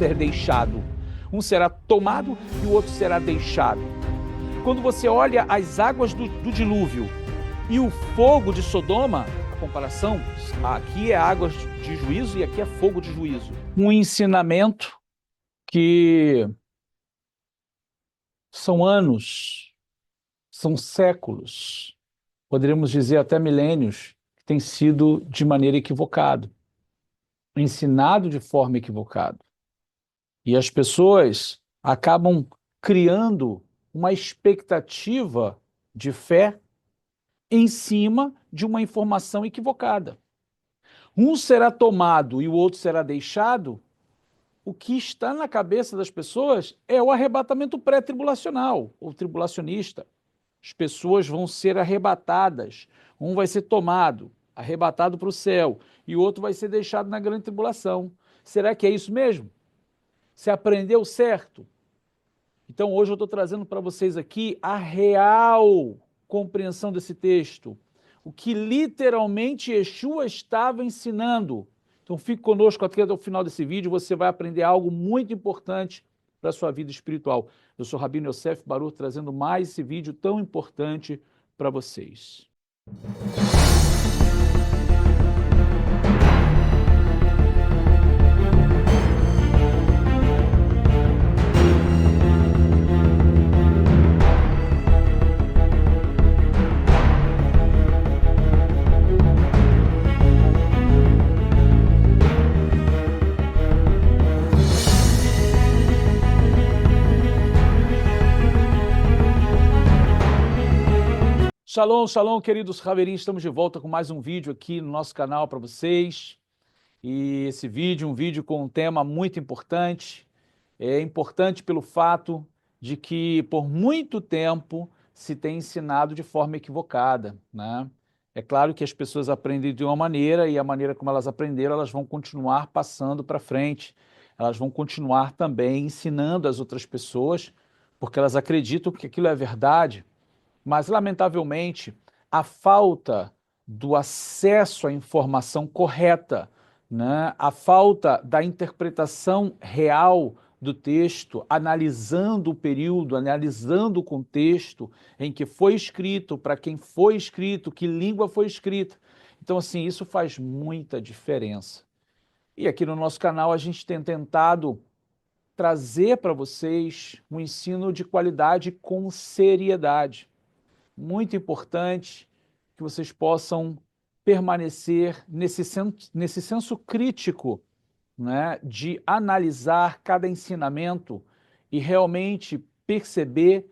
ser deixado. Um será tomado e o outro será deixado. Quando você olha as águas do dilúvio e o fogo de Sodoma, a comparação, aqui é águas de juízo e aqui é fogo de juízo. Um ensinamento que são anos, são séculos, poderíamos dizer até milênios, que tem sido de maneira equivocada, ensinado de forma equivocada. E as pessoas acabam criando uma expectativa de fé em cima de uma informação equivocada. Um será tomado e o outro será deixado. O que está na cabeça das pessoas é o arrebatamento pré-tribulacional, ou tribulacionista. As pessoas vão ser arrebatadas. Um vai ser tomado, arrebatado para o céu, e o outro vai ser deixado na grande tribulação. Será que é isso mesmo? Você aprendeu certo? Então hoje eu estou trazendo para vocês aqui a real compreensão desse texto. O que literalmente Yeshua estava ensinando. Então fique conosco até o final desse vídeo, você vai aprender algo muito importante para a sua vida espiritual. Eu sou Rabino Yosef Baruch, trazendo mais esse vídeo tão importante para vocês. Shalom, shalom, queridos Haverinhos, estamos de volta com mais um vídeo aqui no nosso canal para vocês. E esse vídeo, um vídeo com um tema muito importante. É importante pelo fato de que por muito tempo se tem ensinado de forma equivocada, né? É claro que as pessoas aprendem de uma maneira e a maneira como elas aprenderam, elas vão continuar passando para frente. Elas vão continuar também ensinando as outras pessoas, porque elas acreditam que aquilo é verdade. Mas, lamentavelmente, a falta do acesso à informação correta, né? A falta da interpretação real do texto, analisando o período, analisando o contexto em que foi escrito, para quem foi escrito, que língua foi escrita. Então, assim, isso faz muita diferença. E aqui no nosso canal a gente tem tentado trazer para vocês um ensino de qualidade com seriedade. Muito importante que vocês possam permanecer nesse senso crítico, né, de analisar cada ensinamento e realmente perceber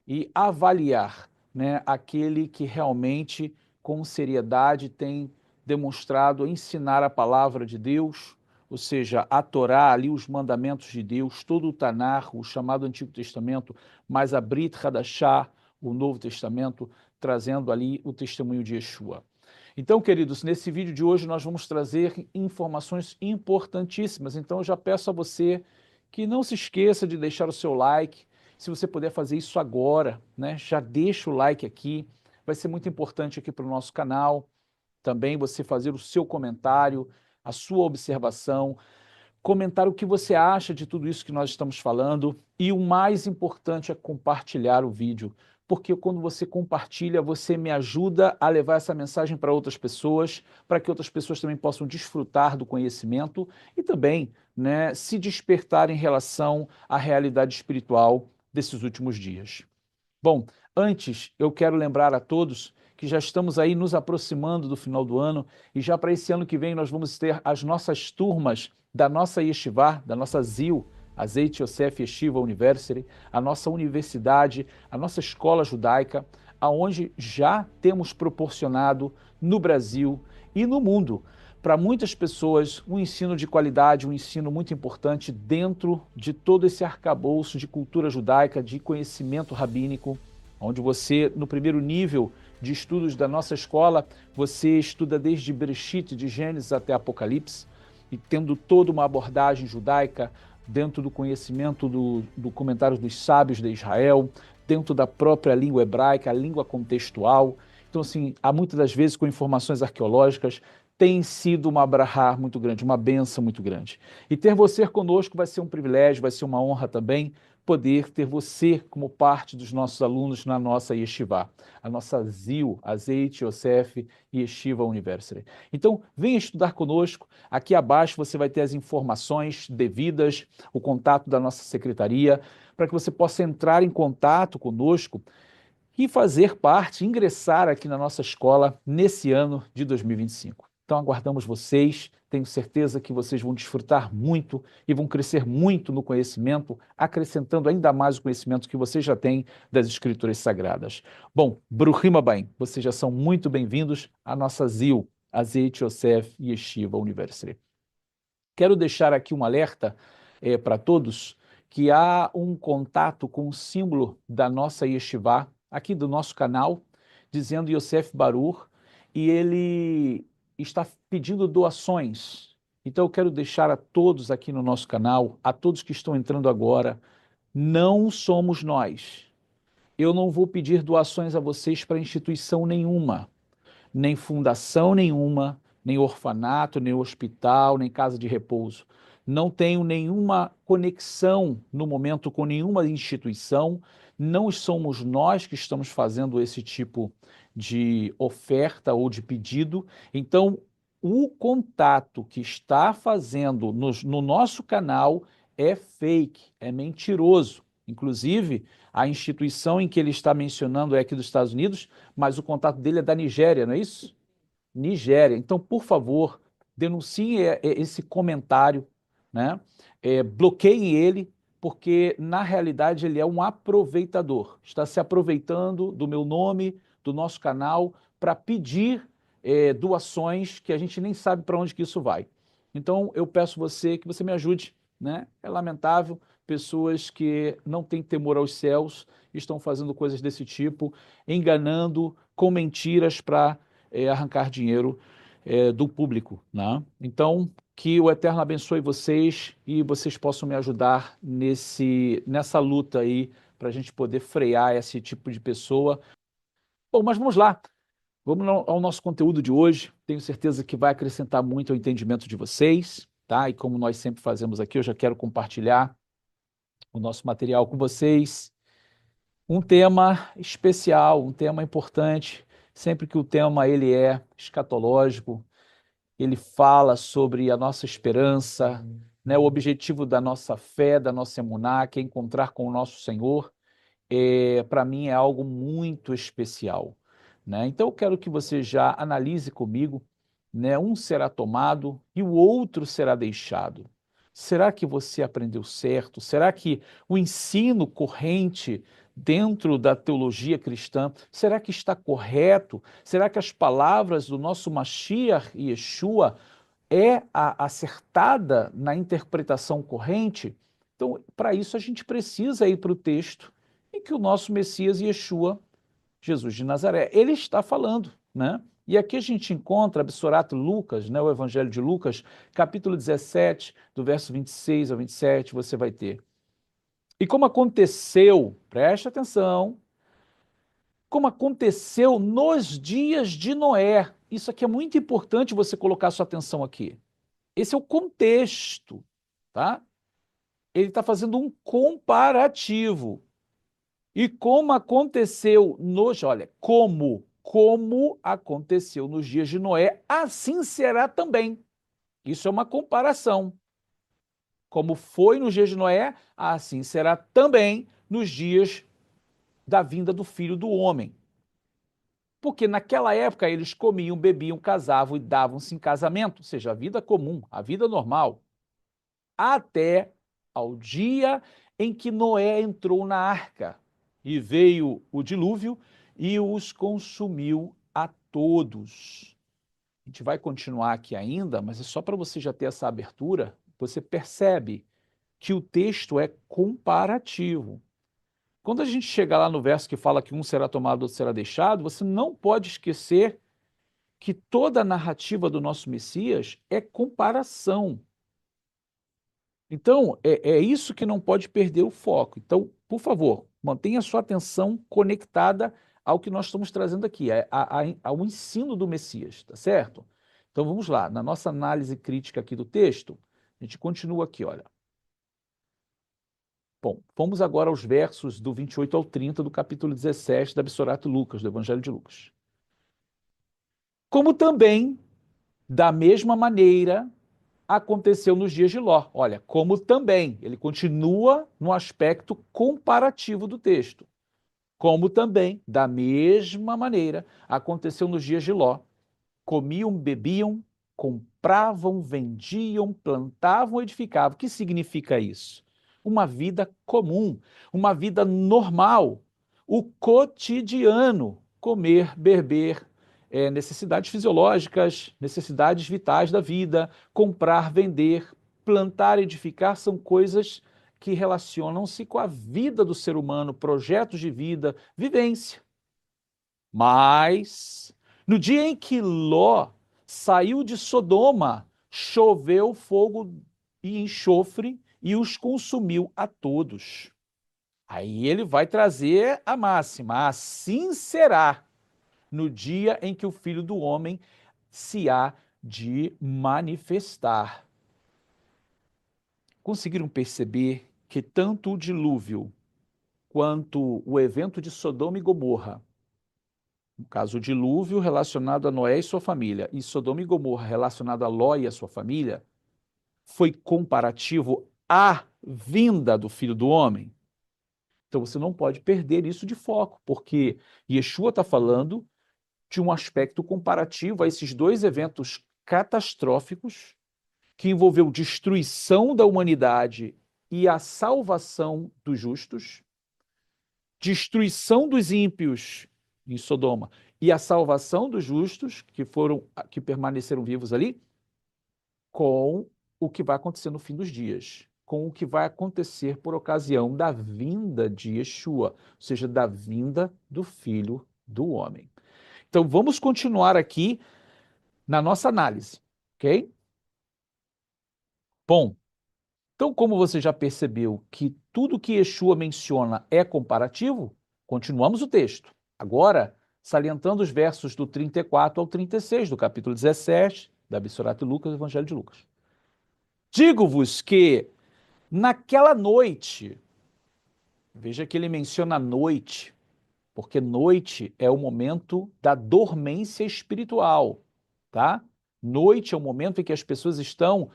e avaliar, né, aquele que realmente, com seriedade, tem demonstrado ensinar a palavra de Deus, ou seja, a Torá, ali os mandamentos de Deus, todo o Tanar, o chamado Antigo Testamento, mais a Brit Hadashah, o Novo Testamento, trazendo ali o testemunho de Yeshua. Então, queridos, nesse vídeo de hoje nós vamos trazer informações importantíssimas. Então, eu já peço a você que não se esqueça de deixar o seu like. Se você puder fazer isso agora, né? Já deixa o like aqui. Vai ser muito importante aqui para o nosso canal. Também você fazer o seu comentário, a sua observação, comentar o que você acha de tudo isso que nós estamos falando. E o mais importante é compartilhar o vídeo. Porque quando você compartilha, você me ajuda a levar essa mensagem para outras pessoas, para que outras pessoas também possam desfrutar do conhecimento e também, né, se despertar em relação à realidade espiritual desses últimos dias. Bom, antes eu quero lembrar a todos que já estamos aí nos aproximando do final do ano e já para esse ano que vem nós vamos ter as nossas turmas da nossa Yeshivá, da nossa ZIL, Azeit Yosef Yeshiva University, a nossa universidade, a nossa escola judaica, aonde já temos proporcionado no Brasil e no mundo para muitas pessoas um ensino de qualidade, um ensino muito importante dentro de todo esse arcabouço de cultura judaica, de conhecimento rabínico, onde você, no primeiro nível de estudos da nossa escola, você estuda desde Bereshit, de Gênesis até Apocalipse, e tendo toda uma abordagem judaica, dentro do conhecimento do comentário dos sábios de Israel, dentro da própria língua hebraica, a língua contextual. Então, assim, há muitas das vezes com informações arqueológicas, tem sido uma brahá muito grande, uma bênção muito grande. E ter você conosco vai ser um privilégio, vai ser uma honra também poder ter você como parte dos nossos alunos na nossa Yeshiva, a nossa ZIL, Azeite Yosef Yeshiva University. Então, venha estudar conosco. Aqui abaixo você vai ter as informações devidas, o contato da nossa secretaria, para que você possa entrar em contato conosco e fazer parte, ingressar aqui na nossa escola nesse ano de 2025. Então, aguardamos vocês, tenho certeza que vocês vão desfrutar muito e vão crescer muito no conhecimento, acrescentando ainda mais o conhecimento que vocês já têm das Escrituras Sagradas. Bom, Bruhim Abbaim, vocês já são muito bem-vindos à nossa ZIL, Azeite Yosef Yeshiva University. Quero deixar aqui um alerta para todos que há um contato com o símbolo da nossa Yeshiva, aqui do nosso canal, dizendo Yosef Barur, e ele está pedindo doações. Então eu quero deixar a todos aqui no nosso canal, a todos que estão entrando agora, não somos nós. Eu não vou pedir doações a vocês para instituição nenhuma, nem fundação nenhuma, nem orfanato, nem hospital, nem casa de repouso. Não tenho nenhuma conexão no momento com nenhuma instituição, não somos nós que estamos fazendo esse tipo de oferta ou de pedido. Então, o contato que está fazendo no nosso canal é fake, é mentiroso. Inclusive, a instituição em que ele está mencionando é aqui dos Estados Unidos, mas o contato dele é da Nigéria, não é isso? Nigéria. Então, por favor, denuncie esse comentário, né? Bloqueiem ele, porque na realidade ele é um aproveitador. Está se aproveitando do meu nome, do nosso canal, para pedir doações que a gente nem sabe para onde que isso vai. Então, eu peço você que você me ajude, né? É lamentável pessoas que não têm temor aos céus estão fazendo coisas desse tipo, enganando com mentiras para arrancar dinheiro do público, né? Então, que o Eterno abençoe vocês e vocês possam me ajudar nessa luta aí para a gente poder frear esse tipo de pessoa. Bom, mas vamos lá. Vamos ao nosso conteúdo de hoje. Tenho certeza que vai acrescentar muito ao entendimento de vocês, tá? E como nós sempre fazemos aqui, eu já quero compartilhar o nosso material com vocês. Um tema especial, um tema importante, sempre que o tema ele é escatológico, ele fala sobre a nossa esperança, né, o objetivo da nossa fé, da nossa emuná, que é encontrar com o nosso Senhor, para mim é algo muito especial, né? Então eu quero que você já analise comigo, né? Um será tomado e o outro será deixado. Será que você aprendeu certo? Será que o ensino corrente dentro da teologia cristã, será que está correto? Será que as palavras do nosso Mashiach Yeshua é acertada na interpretação corrente? Então, para isso, a gente precisa ir para o texto em que o nosso Messias Yeshua, Jesus de Nazaré, ele está falando, né? E aqui a gente encontra Absorato Lucas, né, o Evangelho de Lucas, capítulo 17, do verso 26 ao 27, você vai ter. E como aconteceu, preste atenção, como aconteceu nos dias de Noé. Isso aqui é muito importante você colocar sua atenção aqui. Esse é o contexto, tá? Ele está fazendo um comparativo. E como aconteceu olha, como aconteceu nos dias de Noé, assim será também. Isso é uma comparação. Como foi nos dias de Noé, assim será também nos dias da vinda do Filho do Homem. Porque naquela época eles comiam, bebiam, casavam e davam-se em casamento, ou seja, a vida comum, a vida normal, até ao dia em que Noé entrou na arca e veio o dilúvio e os consumiu a todos. A gente vai continuar aqui ainda, mas é só para você já ter essa abertura. Você percebe que o texto é comparativo. Quando a gente chegar lá no verso que fala que um será tomado, outro será deixado, você não pode esquecer que toda a narrativa do nosso Messias é comparação. Então, é isso que não pode perder o foco. Então, por favor, mantenha a sua atenção conectada ao que nós estamos trazendo aqui, ao ensino do Messias, tá certo? Então vamos lá, na nossa análise crítica aqui do texto, a gente continua aqui, olha. Bom, vamos agora aos versos do 28 ao 30 do capítulo 17 da Besorato Lucas, do Evangelho de Lucas. Como também, da mesma maneira, aconteceu nos dias de Ló. Olha, como também, ele continua no aspecto comparativo do texto. Como também, da mesma maneira, aconteceu nos dias de Ló. Comiam, bebiam, compravam, vendiam, plantavam, edificavam. O que significa isso? Uma vida comum, uma vida normal, o cotidiano, comer, beber, necessidades fisiológicas, necessidades vitais da vida, comprar, vender, plantar, edificar, são coisas que relacionam-se com a vida do ser humano, projetos de vida, vivência. Mas, no dia em que Ló saiu de Sodoma, choveu fogo e enxofre e os consumiu a todos. Aí ele vai trazer a máxima: assim será no dia em que o Filho do Homem se há de manifestar. Conseguiram perceber que tanto o dilúvio quanto o evento de Sodoma e Gomorra, no caso, o dilúvio relacionado a Noé e sua família, e Sodoma e Gomorra relacionado a Ló e a sua família, foi comparativo à vinda do Filho do Homem? Então você não pode perder isso de foco, porque Yeshua está falando de um aspecto comparativo a esses dois eventos catastróficos que envolveu destruição da humanidade e a salvação dos justos, destruição dos ímpios em Sodoma e a salvação dos justos que permaneceram vivos ali, com o que vai acontecer no fim dos dias, com o que vai acontecer por ocasião da vinda de Yeshua, ou seja, da vinda do Filho do Homem. Então vamos continuar aqui na nossa análise, ok? Bom, então como você já percebeu que tudo que Yeshua menciona é comparativo, continuamos o texto. Agora, salientando os versos do 34 ao 36 do capítulo 17 da Besorato Lucas, do Evangelho de Lucas. Digo-vos que naquela noite, veja que ele menciona noite, porque noite é o momento da dormência espiritual, tá? Noite é o momento em que as pessoas estão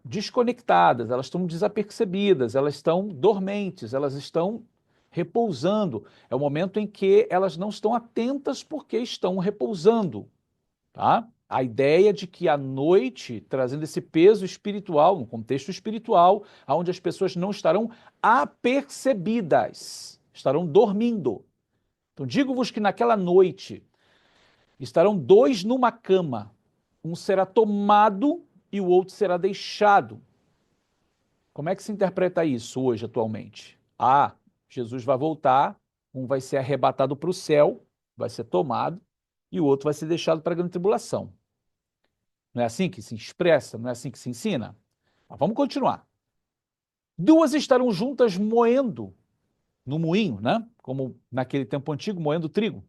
desconectadas, elas estão desapercebidas, elas estão dormentes, elas estão repousando. É o momento em que elas não estão atentas porque estão repousando, tá? A ideia de que a noite, trazendo esse peso espiritual, no contexto espiritual, onde as pessoas não estarão apercebidas, estarão dormindo. Então, digo-vos que naquela noite estarão dois numa cama, um será tomado e o outro será deixado. Como é que se interpreta isso hoje, atualmente? Ah, Jesus vai voltar, um vai ser arrebatado para o céu, vai ser tomado, e o outro vai ser deixado para a grande tribulação. Não é assim que se expressa? Não é assim que se ensina? Mas vamos continuar. Duas estarão juntas moendo no moinho, né? Como naquele tempo antigo, moendo trigo.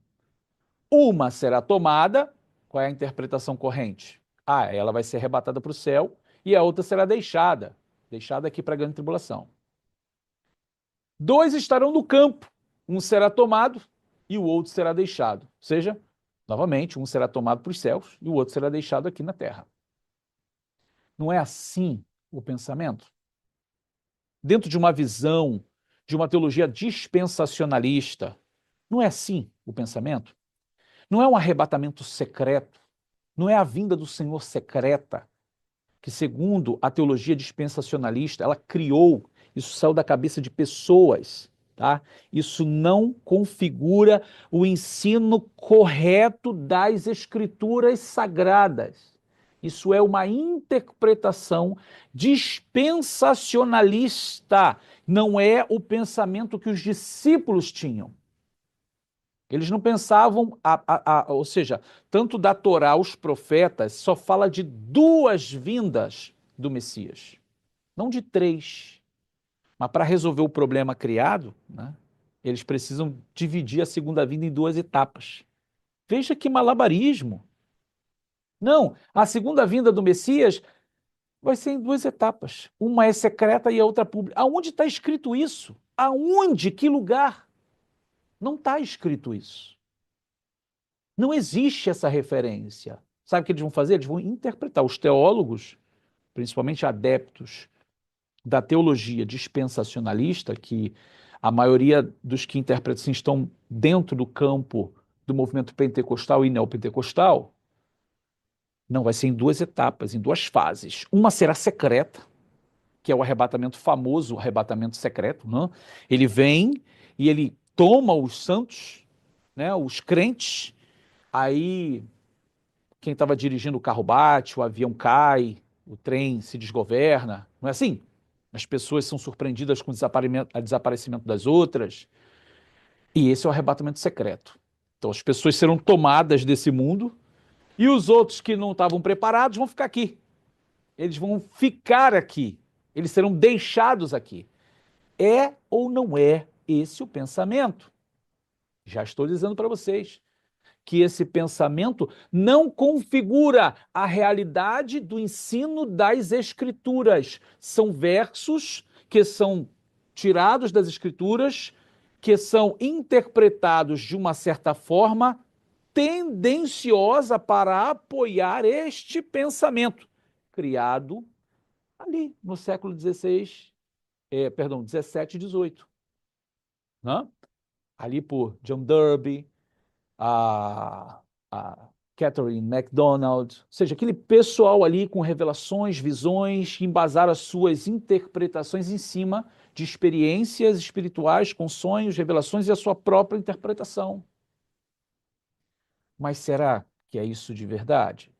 Uma será tomada, qual é a interpretação corrente? Ah, ela vai ser arrebatada para o céu, e a outra será deixada aqui para a grande tribulação. Dois estarão no campo, um será tomado e o outro será deixado. Ou seja, novamente, um será tomado para os céus e o outro será deixado aqui na terra. Não é assim o pensamento? Dentro de uma visão, de uma teologia dispensacionalista, não é assim o pensamento? Não é um arrebatamento secreto, não é a vinda do Senhor secreta, que segundo a teologia dispensacionalista, ela criou, isso saiu da cabeça de pessoas, tá? Isso não configura o ensino correto das escrituras sagradas. Isso é uma interpretação dispensacionalista, não é o pensamento que os discípulos tinham. Eles não pensavam, ou seja, tanto da Torá, os profetas, só fala de duas vindas do Messias, não de três. Mas para resolver o problema criado, né, eles precisam dividir a segunda vinda em duas etapas. Veja que malabarismo. Não, a segunda vinda do Messias vai ser em duas etapas. Uma é secreta e a outra pública. Aonde está escrito isso? Aonde? Que lugar? Não está escrito isso. Não existe essa referência. Sabe o que eles vão fazer? Eles vão interpretar. Os teólogos, principalmente adeptos da teologia dispensacionalista, que a maioria dos que interpretam assim, estão dentro do campo do movimento pentecostal e neopentecostal, não, vai ser em duas etapas, em duas fases. Uma será secreta, que é o arrebatamento famoso, o arrebatamento secreto, né? Ele vem e ele toma os santos, né, os crentes, aí quem estava dirigindo o carro bate, o avião cai, o trem se desgoverna, não é assim? As pessoas são surpreendidas com o desaparecimento das outras, e esse é o arrebatamento secreto. Então as pessoas serão tomadas desse mundo, e os outros que não estavam preparados vão ficar aqui. Eles vão ficar aqui, eles serão deixados aqui. É ou não é esse o pensamento? Já estou dizendo para vocês que esse pensamento não configura a realidade do ensino das Escrituras. São versos que são tirados das Escrituras, que são interpretados de uma certa forma tendenciosa para apoiar este pensamento, criado ali no século XVI, perdão, 17 e 18, né? Ali por John Darby, a, a Catherine MacDonald, ou seja, aquele pessoal ali com revelações, visões, que embasaram as suas interpretações em cima de experiências espirituais, com sonhos, revelações e a sua própria interpretação. Mas será que é isso de verdade?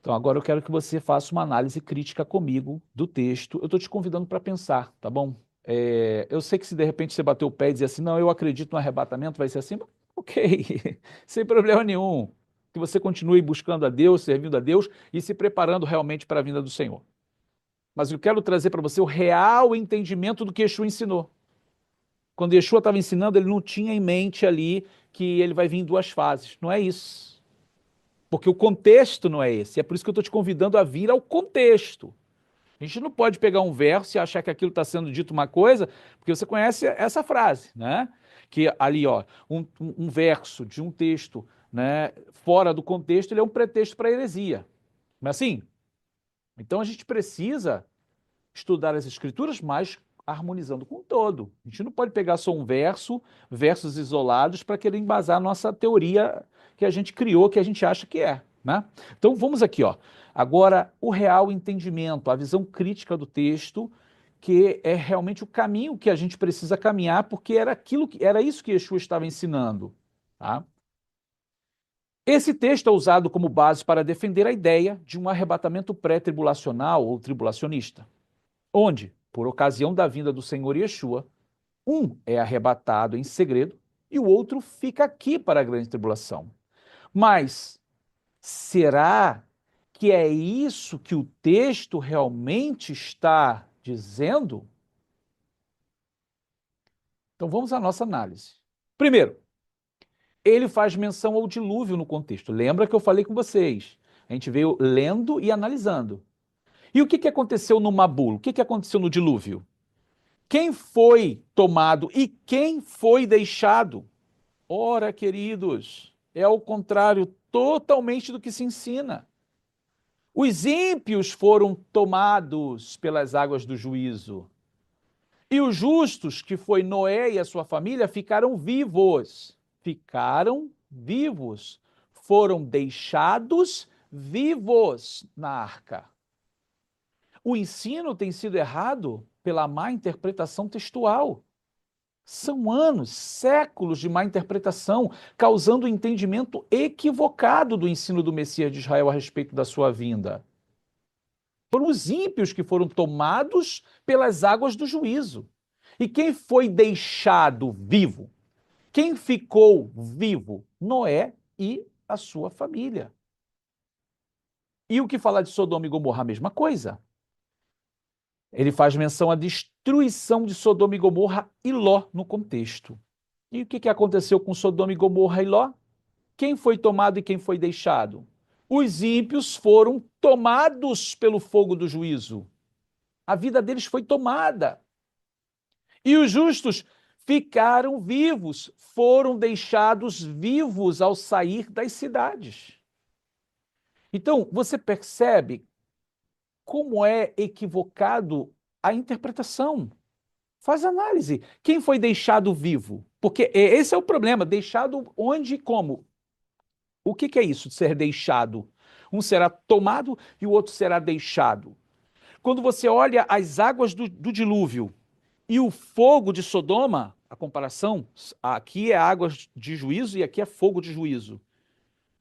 Então agora eu quero que você faça uma análise crítica comigo do texto. Eu estou te convidando para pensar, tá bom? Eu sei que se de repente você bater o pé e dizer assim, não, eu acredito no arrebatamento, vai ser assim, ok, sem problema nenhum. Que você continue buscando a Deus, servindo a Deus e se preparando realmente para a vinda do Senhor. Mas eu quero trazer para você o real entendimento do que Yeshua ensinou. Quando Yeshua estava ensinando, ele não tinha em mente ali que ele vai vir em duas fases. Não é isso. Porque o contexto não é esse. É por isso que eu estou te convidando a vir ao contexto. A gente não pode pegar um verso e achar que aquilo está sendo dito uma coisa, porque você conhece essa frase, né? Que ali, ó, um verso de um texto, né, fora do contexto, ele é um pretexto para heresia. Mas assim, então a gente precisa estudar as escrituras, mas harmonizando com o todo. A gente não pode pegar só um verso, versos isolados, para querer embasar a nossa teoria que a gente criou, que a gente acha que é, né? Então vamos aqui, ó. Agora, o real entendimento, a visão crítica do texto, que é realmente o caminho que a gente precisa caminhar, porque era isso que Yeshua estava ensinando, tá? Esse texto é usado como base para defender a ideia de um arrebatamento pré-tribulacional ou tribulacionista, onde, por ocasião da vinda do Senhor Yeshua, um é arrebatado em segredo e o outro fica aqui para a grande tribulação. Mas será que é isso que o texto realmente está dizendo? Então vamos à nossa análise. Primeiro, ele faz menção ao dilúvio no contexto. Lembra que eu falei com vocês? A gente veio lendo e analisando. E o que aconteceu no Mabul? O que aconteceu no dilúvio? Quem foi tomado e quem foi deixado? Ora, queridos, é ao contrário totalmente do que se ensina. Os ímpios foram tomados pelas águas do juízo. E os justos, que foi Noé e a sua família, ficaram vivos. Ficaram vivos. Foram deixados vivos na arca. O ensino tem sido errado pela má interpretação textual. São anos, séculos de má interpretação, causando um entendimento equivocado do ensino do Messias de Israel a respeito da sua vinda. Foram os ímpios que foram tomados pelas águas do juízo. E quem foi deixado vivo? Quem ficou vivo? Noé e a sua família. E o que falar de Sodoma e Gomorra? A mesma coisa. Ele faz menção à destruição de Sodoma e Gomorra e Ló no contexto. E o que aconteceu com Sodoma e Gomorra e Ló? Quem foi tomado e quem foi deixado? Os ímpios foram tomados pelo fogo do juízo. A vida deles foi tomada. E os justos ficaram vivos, foram deixados vivos ao sair das cidades. Então, você percebe como é equivocado a interpretação. Faz análise. Quem foi deixado vivo? Porque esse é o problema. Deixado onde e como? O que é isso de ser deixado? Um será tomado e o outro será deixado. Quando você olha as águas do dilúvio e o fogo de Sodoma, a comparação, aqui é águas de juízo e aqui é fogo de juízo.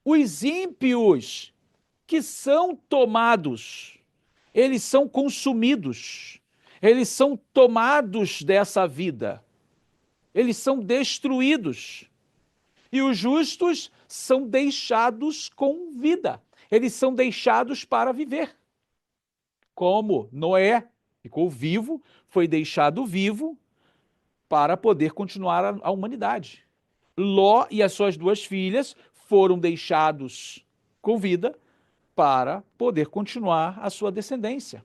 Os ímpios que são tomados, eles são consumidos, eles são tomados dessa vida, eles são destruídos. E os justos são deixados com vida, eles são deixados para viver. Como Noé ficou vivo, foi deixado vivo para poder continuar a humanidade. Ló e as suas duas filhas foram deixados com vida para poder continuar a sua descendência.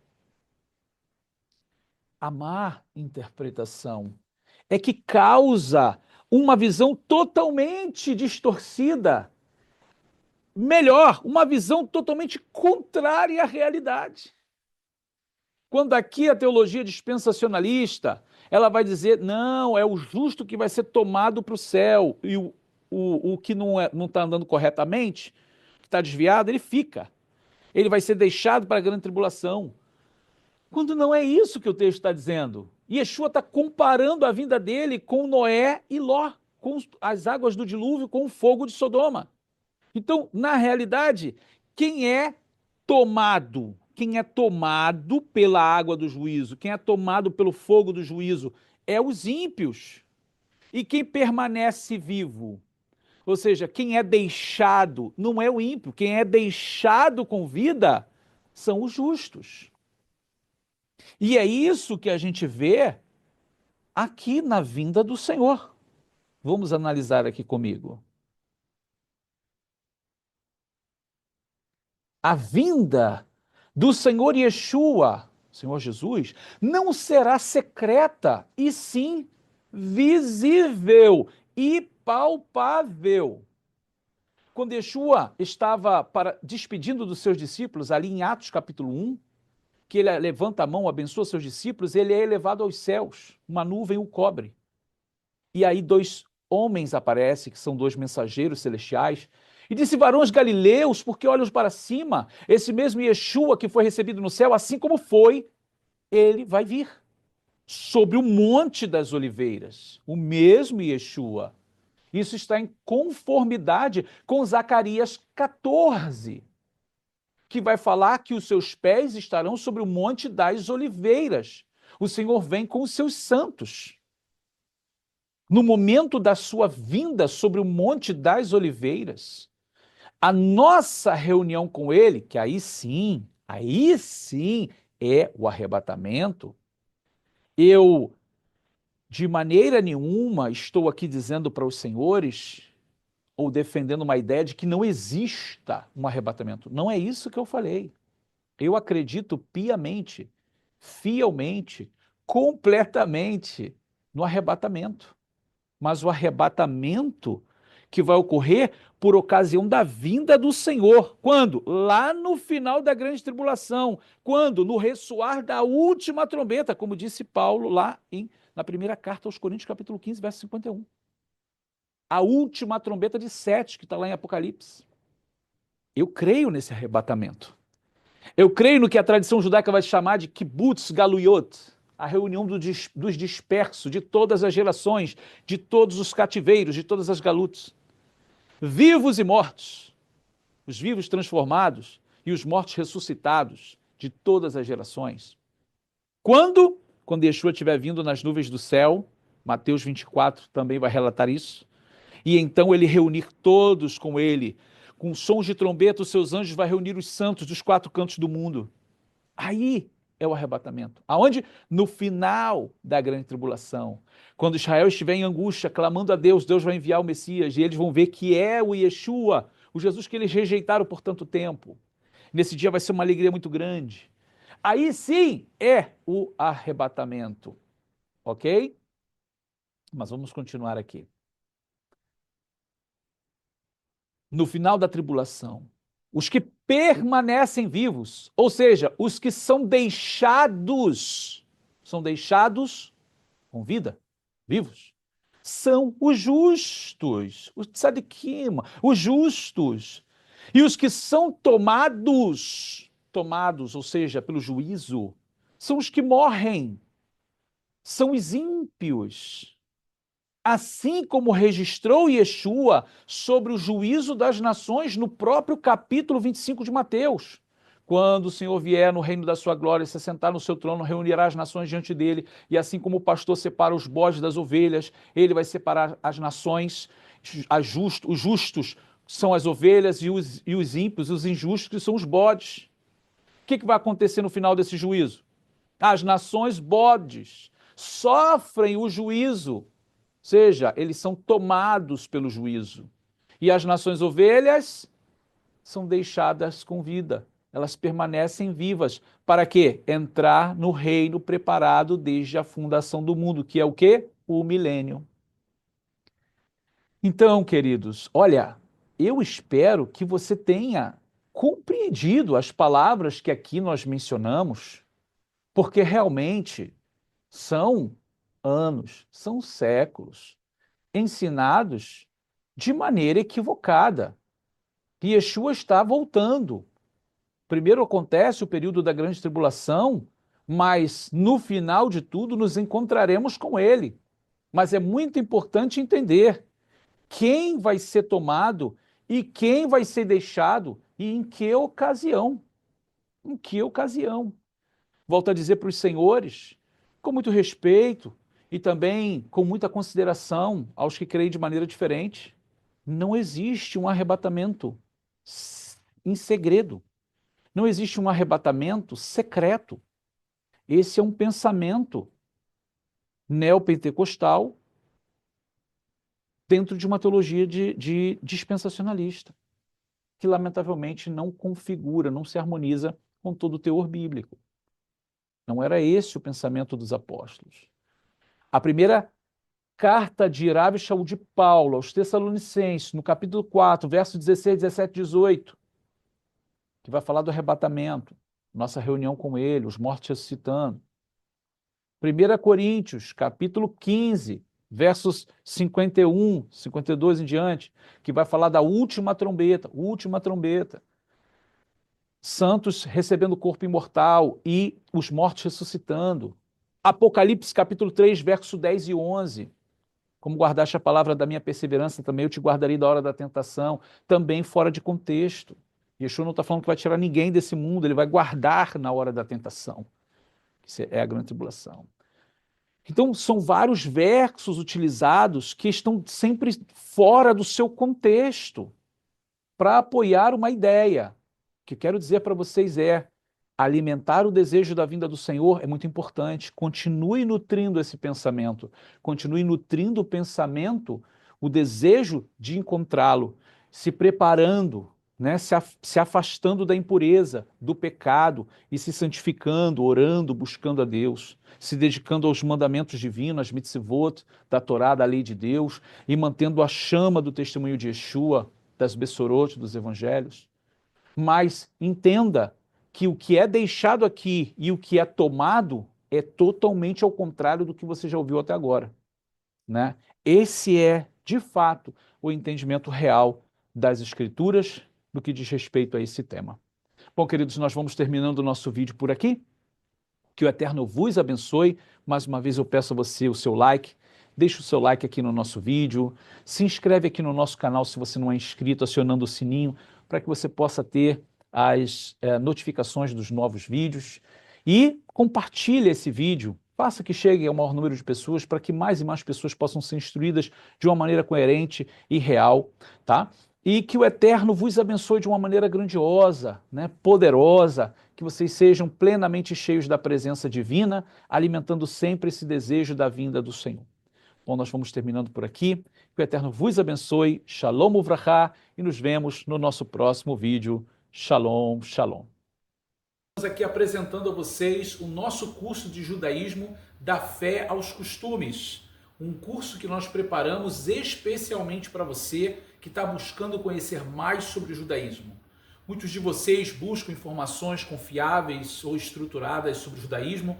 A má interpretação é que causa uma visão totalmente distorcida. Melhor, uma visão totalmente contrária à realidade. Quando aqui a teologia dispensacionalista, ela vai dizer, não, é o justo que vai ser tomado para o céu, e o que não está andando corretamente, que está desviado, ele fica. Ele vai ser deixado para a grande tribulação. Quando não é isso que o texto está dizendo. Yeshua está comparando a vinda dele com Noé e Ló, com as águas do dilúvio, com o fogo de Sodoma. Então, na realidade, quem é tomado pela água do juízo, quem é tomado pelo fogo do juízo, é os ímpios. E quem permanece vivo, ou seja, quem é deixado, não é o ímpio, quem é deixado com vida são os justos. E é isso que a gente vê aqui na vinda do Senhor. Vamos analisar aqui comigo. A vinda do Senhor Yeshua, Senhor Jesus, não será secreta, e sim visível e palpável. Quando Yeshua estava despedindo dos seus discípulos, ali em Atos capítulo 1, que ele levanta a mão, abençoa seus discípulos, ele é elevado aos céus, uma nuvem o cobre. E aí dois homens aparecem, que são dois mensageiros celestiais, e disse, varões galileus, porque olham para cima, esse mesmo Yeshua que foi recebido no céu, assim como foi, ele vai vir sobre o monte das oliveiras, o mesmo Yeshua. Isso está em conformidade com Zacarias 14, que vai falar que os seus pés estarão sobre o monte das oliveiras. O Senhor vem com os seus santos. No momento da sua vinda sobre o monte das oliveiras, a nossa reunião com ele, que aí sim é o arrebatamento, eu de maneira nenhuma estou aqui dizendo para os senhores ou defendendo uma ideia de que não exista um arrebatamento. Não é isso que eu falei. Eu acredito piamente, fielmente, completamente no arrebatamento. Mas o arrebatamento que vai ocorrer por ocasião da vinda do Senhor. Quando? Lá no final da grande tribulação. Quando? No ressoar da última trombeta, como disse Paulo lá na primeira carta aos Coríntios, capítulo 15, verso 51. A última trombeta de 7, que está lá em Apocalipse. Eu creio nesse arrebatamento. Eu creio no que a tradição judaica vai chamar de Kibbutz Galuyot, a reunião dos dispersos, de todas as gerações, de todos os cativeiros, de todas as galutas. Vivos e mortos, os vivos transformados e os mortos ressuscitados, de todas as gerações. Quando? Quando Yeshua estiver vindo nas nuvens do céu, Mateus 24 também vai relatar isso, e então ele reunir todos com ele, com sons de trombeta, os seus anjos vai reunir os santos dos quatro cantos do mundo. Aí é o arrebatamento. Aonde? No final da grande tribulação. Quando Israel estiver em angústia, clamando a Deus, Deus vai enviar o Messias, e eles vão ver que é o Yeshua, o Jesus que eles rejeitaram por tanto tempo. Nesse dia vai ser uma alegria muito grande. Aí sim é o arrebatamento, ok? Mas vamos continuar aqui. No final da tribulação, os que permanecem vivos, ou seja, os que são deixados com vida, vivos, são os justos, os tzadikim, os justos. E os que são tomados, ou seja, pelo juízo, são os que morrem, são os ímpios. Assim como registrou Yeshua sobre o juízo das nações no próprio capítulo 25 de Mateus. Quando o Senhor vier no reino da sua glória, se sentar no seu trono, reunirá as nações diante dele, e assim como o pastor separa os bodes das ovelhas, ele vai separar as nações, os justos são as ovelhas e os ímpios, os injustos, que são os bodes. O que vai acontecer no final desse juízo? As nações bodes sofrem o juízo, seja, eles são tomados pelo juízo. E as nações ovelhas são deixadas com vida. Elas permanecem vivas. Para quê? Entrar no reino preparado desde a fundação do mundo, que é o quê? O milênio. Então, queridos, olha, eu espero que você tenha compreendido as palavras que aqui nós mencionamos, porque realmente são anos, são séculos ensinados de maneira equivocada. E Yeshua está voltando. Primeiro acontece o período da grande tribulação, mas no final de tudo nos encontraremos com ele. Mas é muito importante entender quem vai ser tomado e quem vai ser deixado e em que ocasião. Em que ocasião? Volto a dizer para os senhores, com muito respeito e também com muita consideração aos que creem de maneira diferente, não existe um arrebatamento em segredo. Não existe um arrebatamento secreto. Esse é um pensamento neopentecostal dentro de uma teologia de dispensacionalista, que lamentavelmente não configura, não se harmoniza com todo o teor bíblico. Não era esse o pensamento dos apóstolos. A primeira carta de Rabi Shaul de Paulo aos Tessalonicenses, no capítulo 4, versos 16, 17 e 18, que vai falar do arrebatamento, nossa reunião com ele, os mortos ressuscitando. 1 Coríntios, capítulo 15, versos 51, 52 em diante, que vai falar da última trombeta, santos recebendo o corpo imortal e os mortos ressuscitando. Apocalipse, capítulo 3, verso 10 e 11, como guardaste a palavra da minha perseverança, também eu te guardarei da hora da tentação, também fora de contexto. Yeshua não está falando que vai tirar ninguém desse mundo, ele vai guardar na hora da tentação. Isso é a grande tribulação. Então, são vários versos utilizados que estão sempre fora do seu contexto para apoiar uma ideia. O que eu quero dizer para vocês é: alimentar o desejo da vinda do Senhor é muito importante. Continue nutrindo esse pensamento. Continue nutrindo o pensamento, o desejo de encontrá-lo, se preparando, né? Se afastando da impureza, do pecado e se santificando, orando, buscando a Deus, se dedicando aos mandamentos divinos, às mitzvot, da Torá, da lei de Deus, e mantendo a chama do testemunho de Yeshua, das Bessorot, dos evangelhos. Mas entenda que o que é deixado aqui e o que é tomado é totalmente ao contrário do que você já ouviu até agora, né? Esse é, de fato, o entendimento real das Escrituras no que diz respeito a esse tema. Bom, queridos, nós vamos terminando o nosso vídeo por aqui. Que o Eterno vos abençoe. Mais uma vez eu peço a você o seu like. Deixe o seu like aqui no nosso vídeo. Se inscreve aqui no nosso canal se você não é inscrito, acionando o sininho, para que você possa ter as notificações dos novos vídeos. E compartilhe esse vídeo. Faça que chegue ao maior número de pessoas para que mais e mais pessoas possam ser instruídas de uma maneira coerente e real, tá? E que o Eterno vos abençoe de uma maneira grandiosa, né, poderosa, que vocês sejam plenamente cheios da presença divina, alimentando sempre esse desejo da vinda do Senhor. Bom, nós vamos terminando por aqui. Que o Eterno vos abençoe. Shalom uvracha e nos vemos no nosso próximo vídeo. Shalom, shalom. Estamos aqui apresentando a vocês o nosso curso de judaísmo da fé aos costumes. Um curso que nós preparamos especialmente para você que está buscando conhecer mais sobre o judaísmo. Muitos de vocês buscam informações confiáveis ou estruturadas sobre o judaísmo,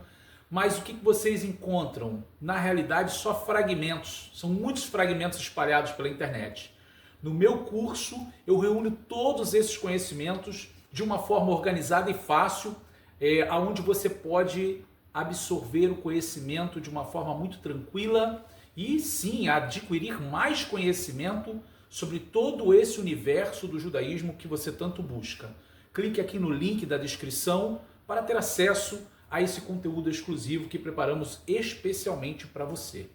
mas o que vocês encontram? Na realidade, só fragmentos. São muitos fragmentos espalhados pela internet. No meu curso, eu reúno todos esses conhecimentos de uma forma organizada e fácil, onde você pode absorver o conhecimento de uma forma muito tranquila e sim adquirir mais conhecimento sobre todo esse universo do judaísmo que você tanto busca. Clique aqui no link da descrição para ter acesso a esse conteúdo exclusivo que preparamos especialmente para você.